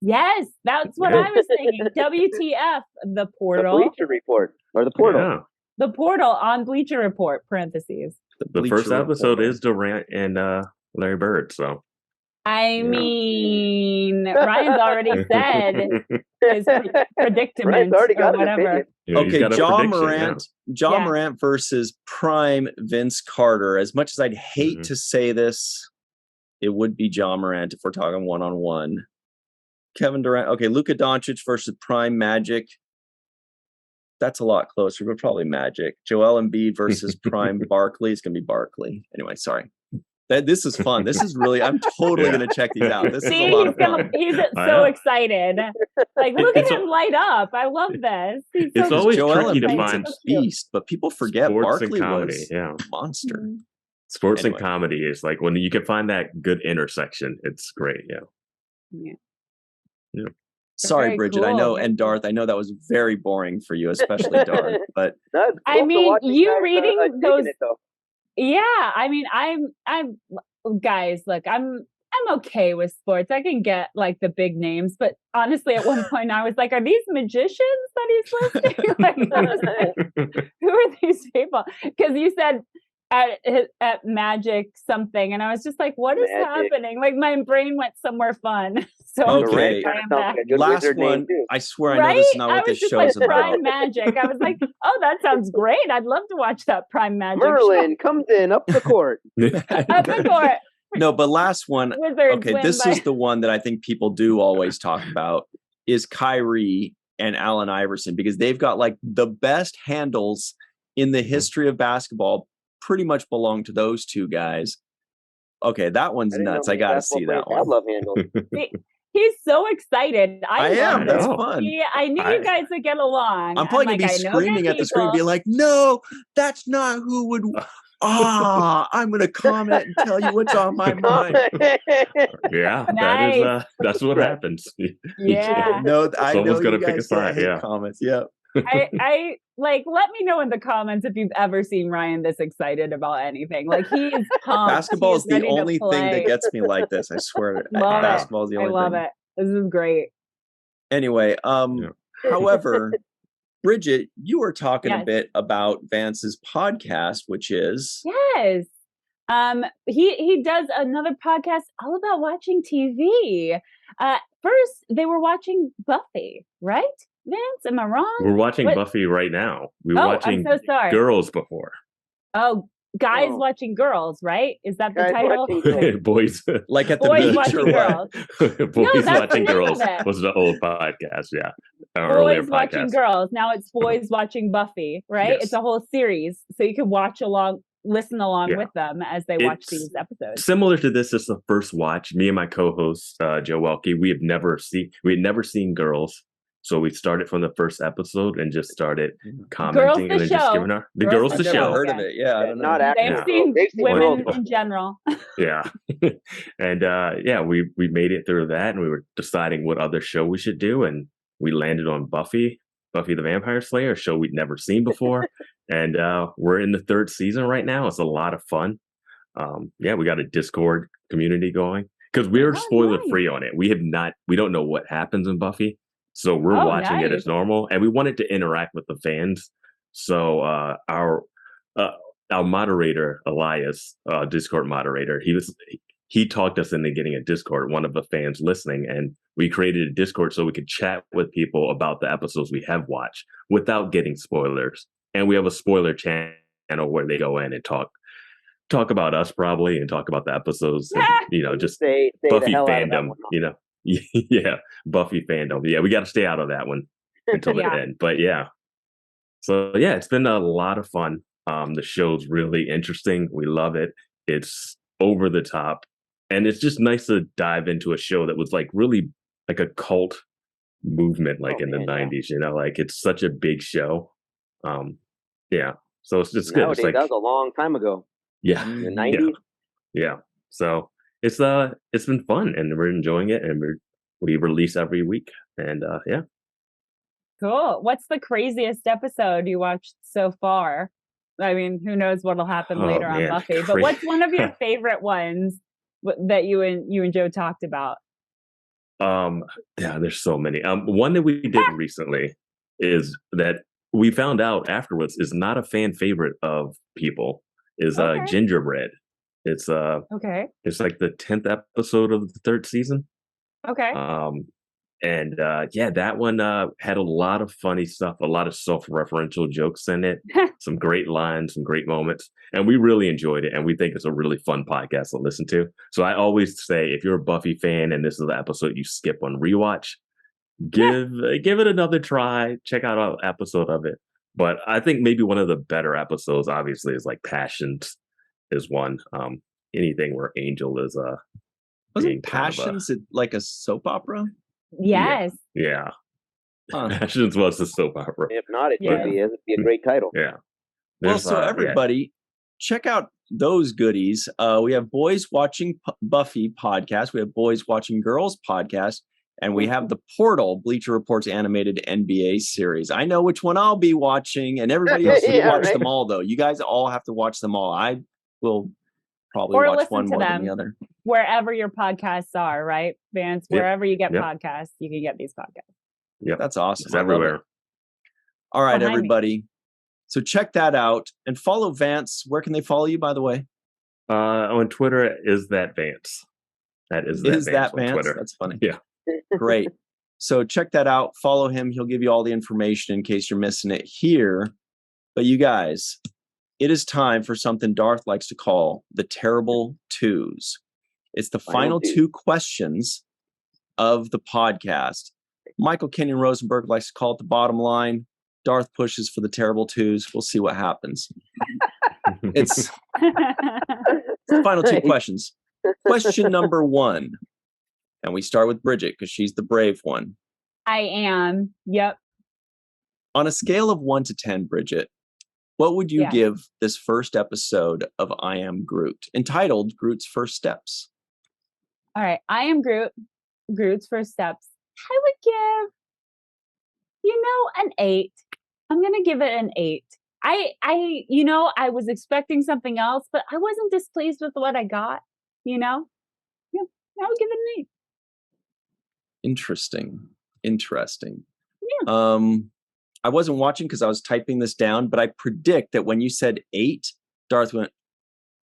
Yes, that's what I was thinking. WTF, the portal. The Bleacher Report, or the portal. Yeah. The portal on Bleacher Report, parentheses. The first episode is Durant and Larry Bird, so. I mean, Ryan's already said his predicament Ryan's already got or whatever. Okay, John Morant versus prime Vince Carter. As much as I'd hate to say this, it would be John Morant if we're talking one-on-one. Kevin Durant. Okay, Luka Doncic versus prime Magic. That's a lot closer, but probably Magic. Joel Embiid versus prime Barkley. It's going to be Barkley. Anyway, sorry. This is fun. This is really, I'm totally going to check these out. This is a lot of fun. He's so excited. Like, look at him light up. I love this. It's always tricky to find beast, but people forget Barkley was a monster. Mm-hmm. Sports and comedy is like when you can find that good intersection. It's great. Yeah. Sorry, Bridget. Cool. I know, and Darth. I know that was very boring for you, especially Darth. But I mean, you reading those. Yeah, I mean, I'm guys. Look, I'm okay with sports. I can get like the big names, but honestly, at one point, I was like, "Are these magicians that he's listing? Like, who are these people?" Because you said at Magic something, and I was just like, "What is happening?" Like my brain went somewhere fun. So okay, last one. I swear, I know this is not what this show's about. Prime Magic. I was like, "Oh, that sounds great! I'd love to watch that Prime Magic." Merlin comes in up the court. Up the court. No, but last one. Wizards this is the one that I think people do always talk about is Kyrie and Allen Iverson, because they've got like the best handles in the history of basketball. Pretty much belong to those two guys. Okay, that one's nuts. I got to see that one. I love handles. He's so excited. I am. That's fun. I knew you guys would get along. I'm probably going to be screaming at the screen, being like, no, that's not who would. I'm going to comment and tell you what's on my mind. Yeah, nice. That's what happens. Yeah. No, someone's going to pick a side. Yeah. Comments. Yeah. I like, let me know in the comments if you've ever seen Ryan this excited about anything. Like he's pumped. Basketball is the only thing that gets me like this. I swear. Basketball is the only thing. I love it. This is great. Anyway, however, Bridget, you were talking a bit about Vance's podcast, which is he does another podcast all about watching TV. First, they were watching Buffy, right? Vance, am I wrong? We're watching Buffy right now. We were watching Girls before. Oh, guys watching girls, right? Is that the title? Boys, like at the Boys beach watching girls. Boys watching girls was the old podcast. Yeah, Boys watching girls. Now it's Boys watching Buffy, right? Yes. It's a whole series, so you can listen along with them as they watch these episodes. Similar to this is the first watch. Me and my co-host Joe Welke, we had never seen Girls. So we started from the first episode and just started commenting and then just giving our Girls the show. Heard of it? Yeah, I don't know. Not They've seen women in general. Yeah, and we made it through that, and we were deciding what other show we should do, and we landed on Buffy the Vampire Slayer, a show we'd never seen before, and we're in the third season right now. It's a lot of fun. We got a Discord community going. because we're Oh, spoiler nice. free on it. We don't know what happens in Buffy, so we're Oh, watching it nice. as normal, and we wanted to interact with the fans. So our moderator Elias, Discord moderator, he talked us into getting a Discord. One of the fans listening, and we created a Discord so we could chat with people about the episodes we have watched without getting spoilers. And we have a spoiler channel where they go in and talk about us probably and talk about the episodes and just say Buffy the hell out of that fandom, one. yeah, Buffy fandom. Yeah, we got to stay out of that one until the Yeah. end. But yeah, so yeah, it's been a lot of fun. The show's really interesting. We love it. It's over the top, and it's just nice to dive into a show that was like really like a cult movement, like in the '90s. Like it's such a big show. Yeah, so it's just good. Nowadays, It's like, that was a long time ago. yeah, The Mhm. 90s. yeah. So it's been fun, and we're enjoying it, and we release every week, and yeah. Cool. What's the craziest episode you watched so far? I mean, who knows what'll happen Oh, later on man. Buffy, but what's one of your favorite ones that you and Joe talked about? Yeah, there's so many. One that we did recently is that we found out afterwards is not a fan favorite of people is Okay. Gingerbread. It's Okay. it's like the 10th episode of the 3rd season. Okay. And yeah, that one had a lot of funny stuff, a lot of self-referential jokes in it, some great lines, some great moments, and we really enjoyed it. And we think it's a really fun podcast to listen to. So I always say, if you're a Buffy fan and this is the episode you skip on rewatch, give it another try. Check out an episode of it. But I think maybe one of the better episodes, obviously, is like Passions is one. Anything where Angel is Wasn't Passions like a soap opera? Yes. Yeah. Huh. Passions was a soap opera. If not, it Yeah. should be. It'd be a great title. Yeah. Well, so everybody, check out those goodies. We have Boys Watching Buffy podcast. We have Boys Watching Girls podcast. And we have the Portal, Bleacher Report's animated NBA series. I know which one I'll be watching, and everybody else will watch them all, though. You guys all have to watch them all. I will probably watch one more than the other. Wherever your podcasts are, right, Vance? Wherever you get podcasts, you can get these podcasts. Yeah, that's awesome. It's everywhere. All right, Behind everybody. So check that out and follow Vance. Where can they follow you, by the way? On Twitter, is that Vance? That is that Vance on Twitter. That's funny. Yeah. Great. So check that out. Follow him. He'll give you all the information in case you're missing it here. But you guys, it is time for something Darth likes to call the terrible twos. It's the final two questions of the podcast. Michael Kenyon Rosenberg likes to call it the bottom line. Darth pushes for the terrible twos. We'll see what happens. It's the final two questions. Question number one. And we start with Bridget because she's the brave one. I am. Yep. On a scale of 1 to 10, Bridget, what would you give this first episode of I Am Groot, entitled Groot's First Steps? All right. I Am Groot, Groot's First Steps. I would give, an 8. I'm going to give it an 8. I was expecting something else, but I wasn't displeased with what I got, Yeah, I would give it an 8. Interesting. Yeah. I wasn't watching because I was typing this down, but I predict that when you said 8, Darth went,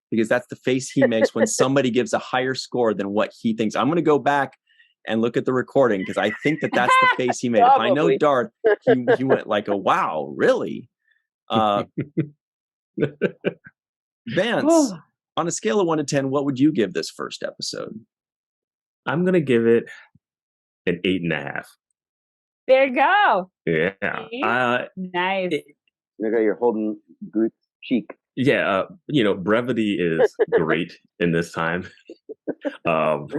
because that's the face he makes when somebody gives a higher score than what he thinks. I'm going to go back and look at the recording because I think that that's the face he made. If I know Darth, he went like, "Oh wow, really?" Vance, on a scale of 1 to 10, what would you give this first episode? I'm going to give it an 8.5. There you go. Yeah. Nice. You're holding Groot's cheek. Yeah. Brevity is great in this time. And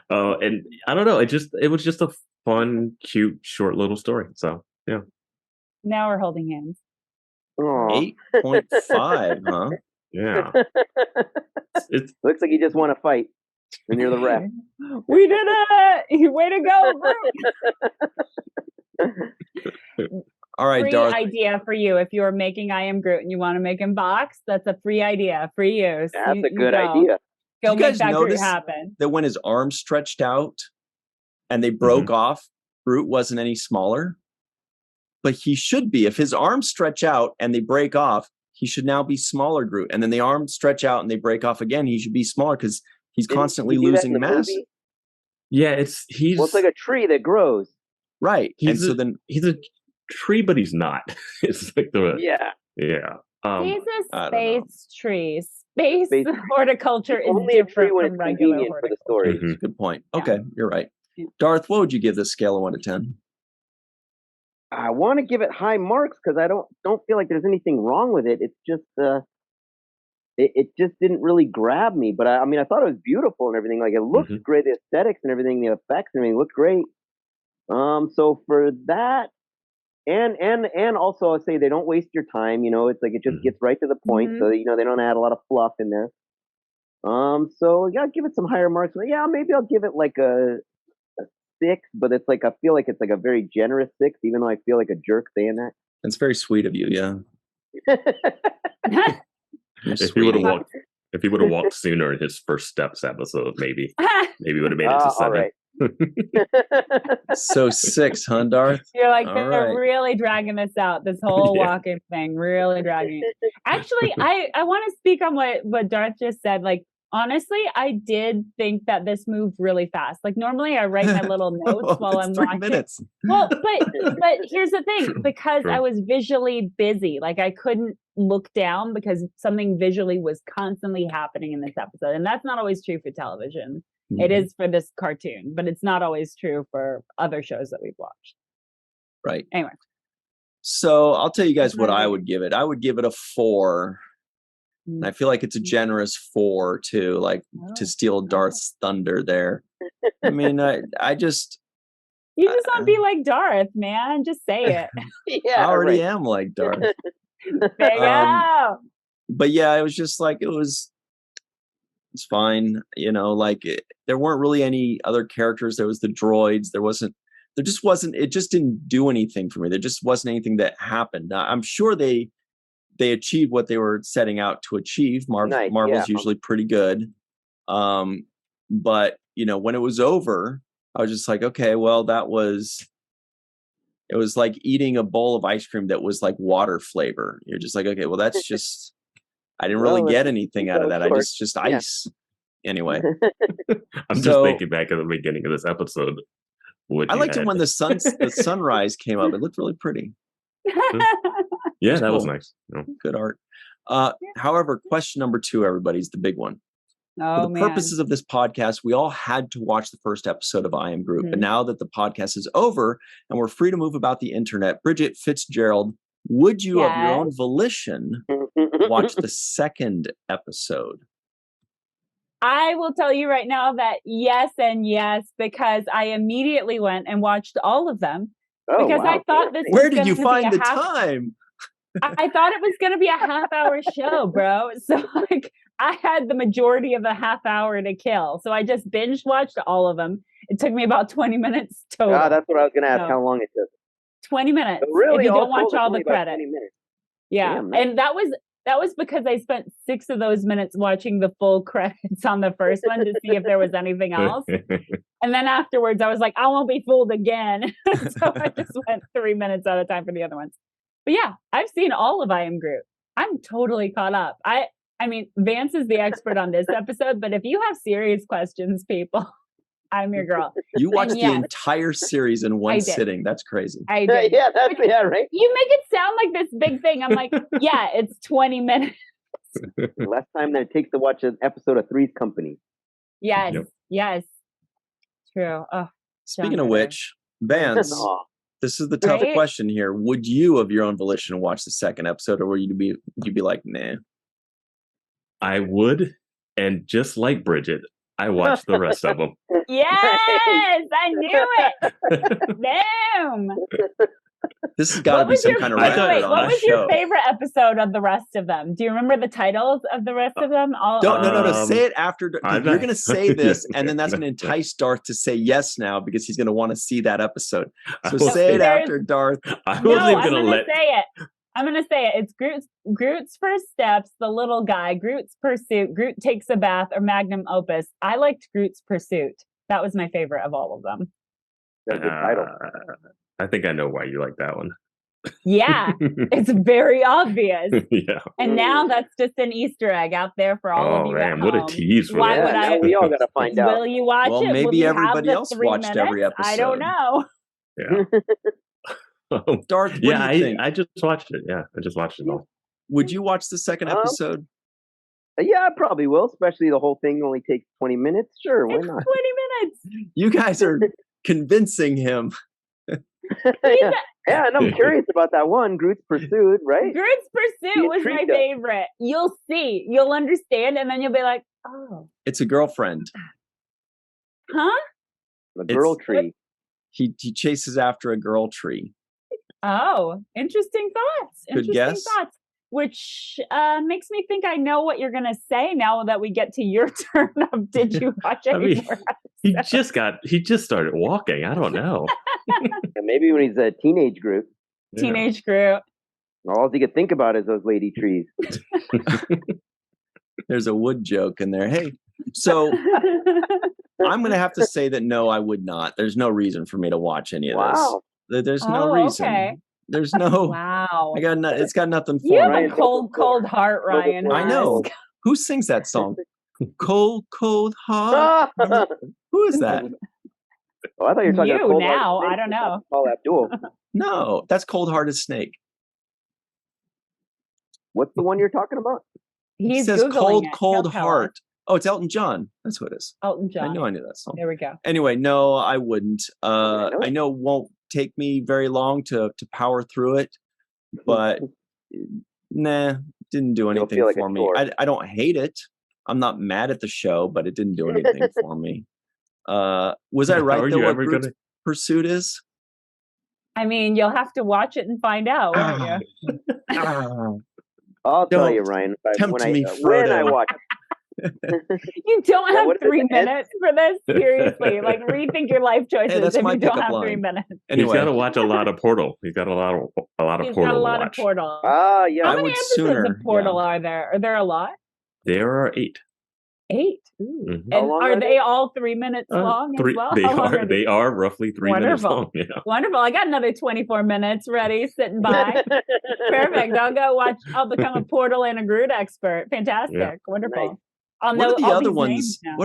I don't know. It was just a fun, cute, short little story. So yeah. Now we're holding hands. 8.5, huh? Yeah. It looks like you just want to fight. And you're the ref. We did it! Way to go, Groot! All right, free Darth. idea for you. If you're making I Am Groot and you want to make him box, that's a free idea. Free use. That's a good idea. Go you make guys that Groot notice happen. that when his arms stretched out and they broke off, Groot wasn't any smaller? But he should be. If his arms stretch out and they break off, he should now be smaller Groot. And then the arms stretch out and they break off again, he should be smaller because he's constantly losing mass. Movie? Yeah, he's well, it's like a tree that grows. Right. He's a tree, but he's not. It's like yeah. He's a space tree. Space horticulture is only a tree different when from it's regular convenient for the horticulture. story. Good point. Yeah. Okay, you're right. Darth, what would you give this scale of 1 to 10? I want to give it high marks because I don't feel like there's anything wrong with it. It's just it just didn't really grab me. But I mean, I thought it was beautiful and everything. Like it looked great, the aesthetics and everything, the effects and everything looked great. So for that, and also I'll say they don't waste your time. You know, it's like it just gets right to the point. So they don't add a lot of fluff in there. So yeah, I'll give it some higher marks. But yeah, maybe I'll give it like a 6, but it's like I feel like it's like a very generous 6, even though I feel like a jerk saying that. That's very sweet of you, yeah. If he would have walked sooner in his first steps episode, maybe would have made it to 7. All right. So 6, huh, Darth? You're like, All they're right. really dragging this out, this whole walking thing, really dragging it. Actually, I want to speak on what Darth just said. Like, honestly, I did think that this moved really fast. Like, normally I write my little notes while I'm 3 watching. minutes. Well, but here's the thing, because I was visually busy, like I couldn't look down because something visually was constantly happening in this episode. And that's not always true for television. It is for this cartoon, but it's not always true for other shows that we've watched. Right. Anyway. So I'll tell you guys what I would give it. I would give it a 4. And I feel like it's a generous 4 too, like to steal Darth's thunder there. I mean, I just... You just want to be like Darth, man. Just say it. I already am like Darth. There you go. But yeah, it was just like, it's fine. You know, like there weren't really any other characters. There was the droids. It just didn't do anything for me. There just wasn't anything that happened. I'm sure they achieved what they were setting out to achieve. Marvel's usually pretty good. But you know, when it was over, I was just like, okay, well, it was like eating a bowl of ice cream that was like water flavor. You're just like, okay, well, that's just, I didn't really get anything out of that. I just ice. Anyway. I'm just thinking back at the beginning of this episode. I liked it when the sunrise came up. It looked really pretty. Yeah, that was nice. Yeah. Good art. However, question number 2, everybody, is the big one. For the purposes of this podcast, we all had to watch the first episode of I Am Groot. But now that the podcast is over and we're free to move about the internet, Bridget Fitzgerald, would you, of your own volition, watch the second episode? I will tell you right now that yes and yes, because I immediately went and watched all of them. Because I thought this Where did you find the time? I thought it was going to be a half-hour show, bro. So like I had the majority of a half hour to kill. So I just binge watched all of them. It took me about 20 minutes total. That's what I was going to ask, how long it took. 20 minutes. But really, if you don't watch all the credits. Yeah. Damn, and that was because I spent 6 of those minutes watching the full credits on the first one to see if there was anything else. And then afterwards I was like, I won't be fooled again. So I just went 3 minutes at a time for the other ones. But yeah, I've seen all of I Am Groot. I'm totally caught up. I mean, Vance is the expert on this episode, but if you have serious questions, people, I'm your girl. You watched the entire series in one sitting. That's crazy. I did. Yeah, right. You make it sound like this big thing. I'm like, yeah, it's 20 minutes. Less time than it takes to watch an episode of Three's Company. Yes, yes. True. Oh, speaking of which, Vance, this is the tough question here. Would you, of your own volition, watch the second episode, or would you be like, nah? I would, and just like Bridget, I watched the rest of them. Yes, I knew it. Boom. This has got to be some kind of record on what was show. Your favorite episode of the rest of them? Do you remember the titles of the rest of them? No. Say it after. You're going to say this, and then that's going to entice Darth to say yes now because he's going to want to see that episode. So say it after, Darth. I wasn't going to say it. I'm gonna say it. It's Groot's First Steps, The Little Guy, Groot's Pursuit, Groot Takes a Bath, or Magnum Opus. I liked Groot's Pursuit. That was my favorite of all of them. That's a good title. I think I know why you like that one. Yeah, it's very obvious. Yeah. And now that's just an Easter egg out there for all of you at home. What a tease for Why that. would now we all got to find out. Will you watch Well, it? maybe Will you everybody have the else 3 watched every minutes? I don't episode. know. Yeah. Darth, what do you think? I just watched it. Yeah, I just watched it all. Would you watch the second episode? Yeah, I probably will, especially the whole thing only takes 20 minutes. Sure, why It's 20 not? minutes. You guys are convincing him. Yeah, and I'm curious about that one, Groot's Pursuit, right? Groot's Pursuit was my intrigued us. favorite. You'll see. You'll understand, and then you'll be like, oh. It's a girlfriend. Huh? The girl tree. He chases after a girl tree. Oh, interesting thoughts. Good guess. Thoughts. Which makes me think I know what you're going to say now that we get to your turn of did you watch any more episodes? He just started walking. I don't know. And maybe when he's a teenage Groot, Teenage Groot. all he could think about is those lady trees. There's a wood joke in there. Hey, so I'm going to have to say that no, I would not. There's no reason for me to watch any of this. There's no reason. Okay. There's no. Wow. It's got nothing for You have me. a cold heart, Ryan. I know. Who sings that song? Cold heart. Who is that? Oh, I thought you were talking about Cold now. Hearted I don't know. Paul Abdul. No, that's Cold Hearted Snake. What's the one you're talking about? He says cold heart. Oh, it's Elton John. That's what it is. Elton John. I knew that song. There we go. Anyway, no, I wouldn't. I know it won't take me very long to power through it, but nah, didn't do anything for me. I don't hate it. I'm not mad at the show, but it didn't do anything for me. Was I right though what Groot's Pursuit is? I mean, you'll have to watch it and find out, won't you? I'll tell you, Ryan. When I watch You don't have 3 minutes for this? Seriously. Like, rethink your life choices if you don't have 3 minutes. Anyway. He's got to watch a lot of Portal. He's got a lot of Portal. He's got a lot of Portal. Yeah. How many episodes of Portal are there? Are there a lot? There are 8. 8? Mm-hmm. And are they all 3 minutes long as well? They are roughly 3 minutes long. Yeah. Wonderful. I got another 24 minutes ready, sitting by. Perfect. I'll become a Portal and a Groot expert. Fantastic. Yeah. Wonderful. Nice. What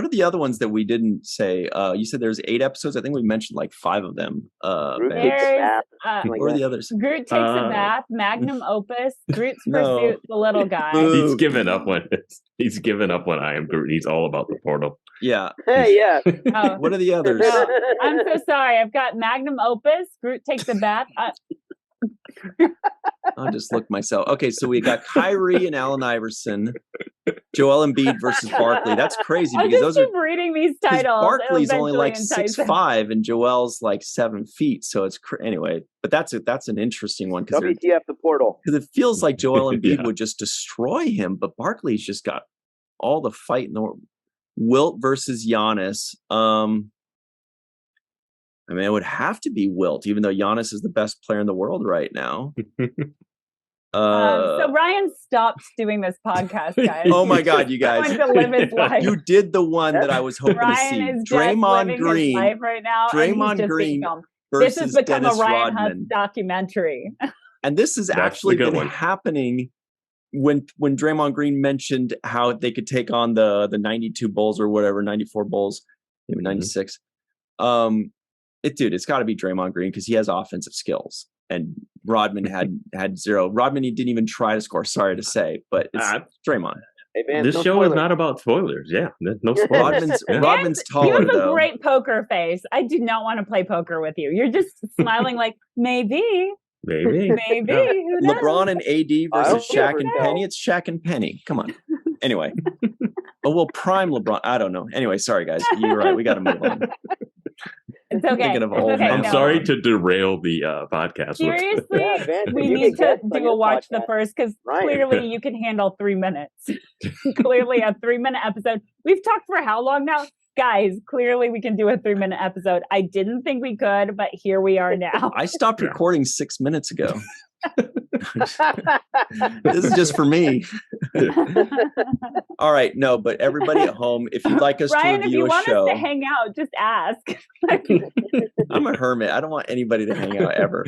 are the other ones that we didn't say? You said there's 8 episodes. I think we mentioned like 5 of them. Groot takes a bath. What are the others? Groot takes a bath, Magnum Opus, Groot's Pursuit, The Little Guy. He's given up when I Am Groot. He's all about the Portal. Yeah. Hey, yeah. What are the others? No, I'm so sorry. I've got Magnum Opus, Groot takes a bath. I'll just look myself. Okay, so we got Kyrie and Allen Iverson, Joel Embiid versus Barkley. That's crazy because those are reading these titles. Barkley's only like 6'5" and Joel's like 7 feet. So it's anyway. But that's an interesting one because WTF the Portal. Because it feels like Joel Embiid would just destroy him, but Barkley's just got all the fight in the world. Wilt versus Giannis. I mean, it would have to be Wilt, even though Giannis is the best player in the world right now. So Ryan stopped doing this podcast, guys. Oh my God, you guys! To live his life. You did the one that I was hoping Ryan to is see. Draymond living Green his life right now. Draymond Green This versus has become Dennis a Ryan Huss Rodman. documentary. And this has actually been happening when Draymond Green mentioned how they could take on the 92 Bulls or whatever, 94 Bulls, maybe 96. It's got to be Draymond Green because he has offensive skills, and Rodman had zero. Rodman, he didn't even try to score. Sorry to say, but it's Draymond. Hey, man, this show is not about spoilers. Yeah, no spoilers. Rodman's taller, you have though. A great poker face. I do not want to play poker with you. You're just smiling like maybe. Maybe. Who knows? LeBron and AD versus Shaq and Penny. It's Shaq and Penny. Come on. Anyway. Prime LeBron. I don't know. Anyway, sorry guys. You're right. We got to move on. It's okay. I'm sorry to derail the podcast. Seriously, we need to do a watch the first because clearly you can handle 3 minutes. Clearly a 3-minute episode. We've talked for how long now? Guys, clearly we can do a 3-minute episode. I didn't think we could, but here we are now. I stopped recording 6 minutes ago. This is just for me. All right, no, but everybody at home, if you'd like us Ryan, to if you review a want show, us to hang out, just ask. I'm a hermit. I don't want anybody to hang out ever.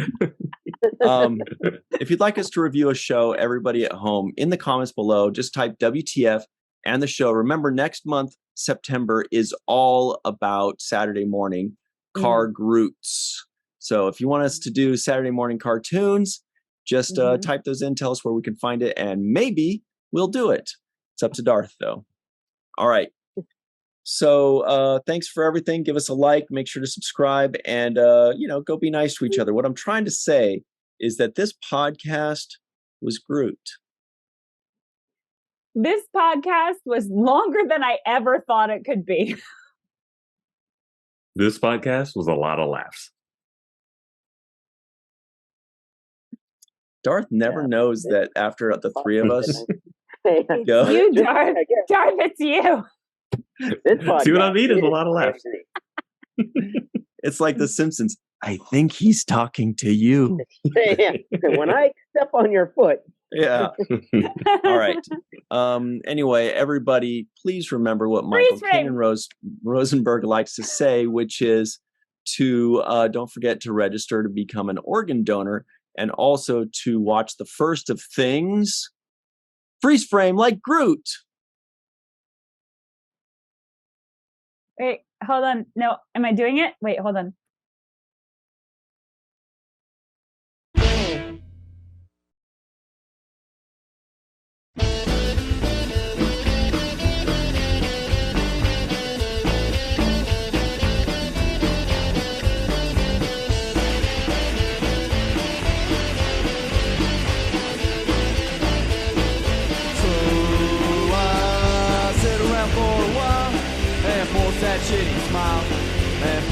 If you'd like us to review a show, everybody at home, in the comments below, just type WTF and the show. Remember, next month, September, is all about Saturday morning car Groots. So if you want us to do Saturday morning cartoons, just type those in, tell us where we can find it, and maybe we'll do it. It's up to Darth, though. All right. So thanks for everything. Give us a like, make sure to subscribe, and go be nice to each other. What I'm trying to say is that this podcast was Groot. This podcast was longer than I ever thought it could be. This podcast was a lot of laughs. Darth never knows that after the three of us It's go. you, Darth. Darth, it's you. See what I mean? It's a lot of laughs. It's like The Simpsons. I think he's talking to you. When I step on your foot. Yeah. All right. Anyway, everybody, please remember what Michael Kenan Rosenberg likes to say, which is to don't forget to register to become an organ donor, and also to watch the first of things. Freeze frame like Groot. Wait, hold on. No, am I doing it? Wait, hold on. That shitty smile and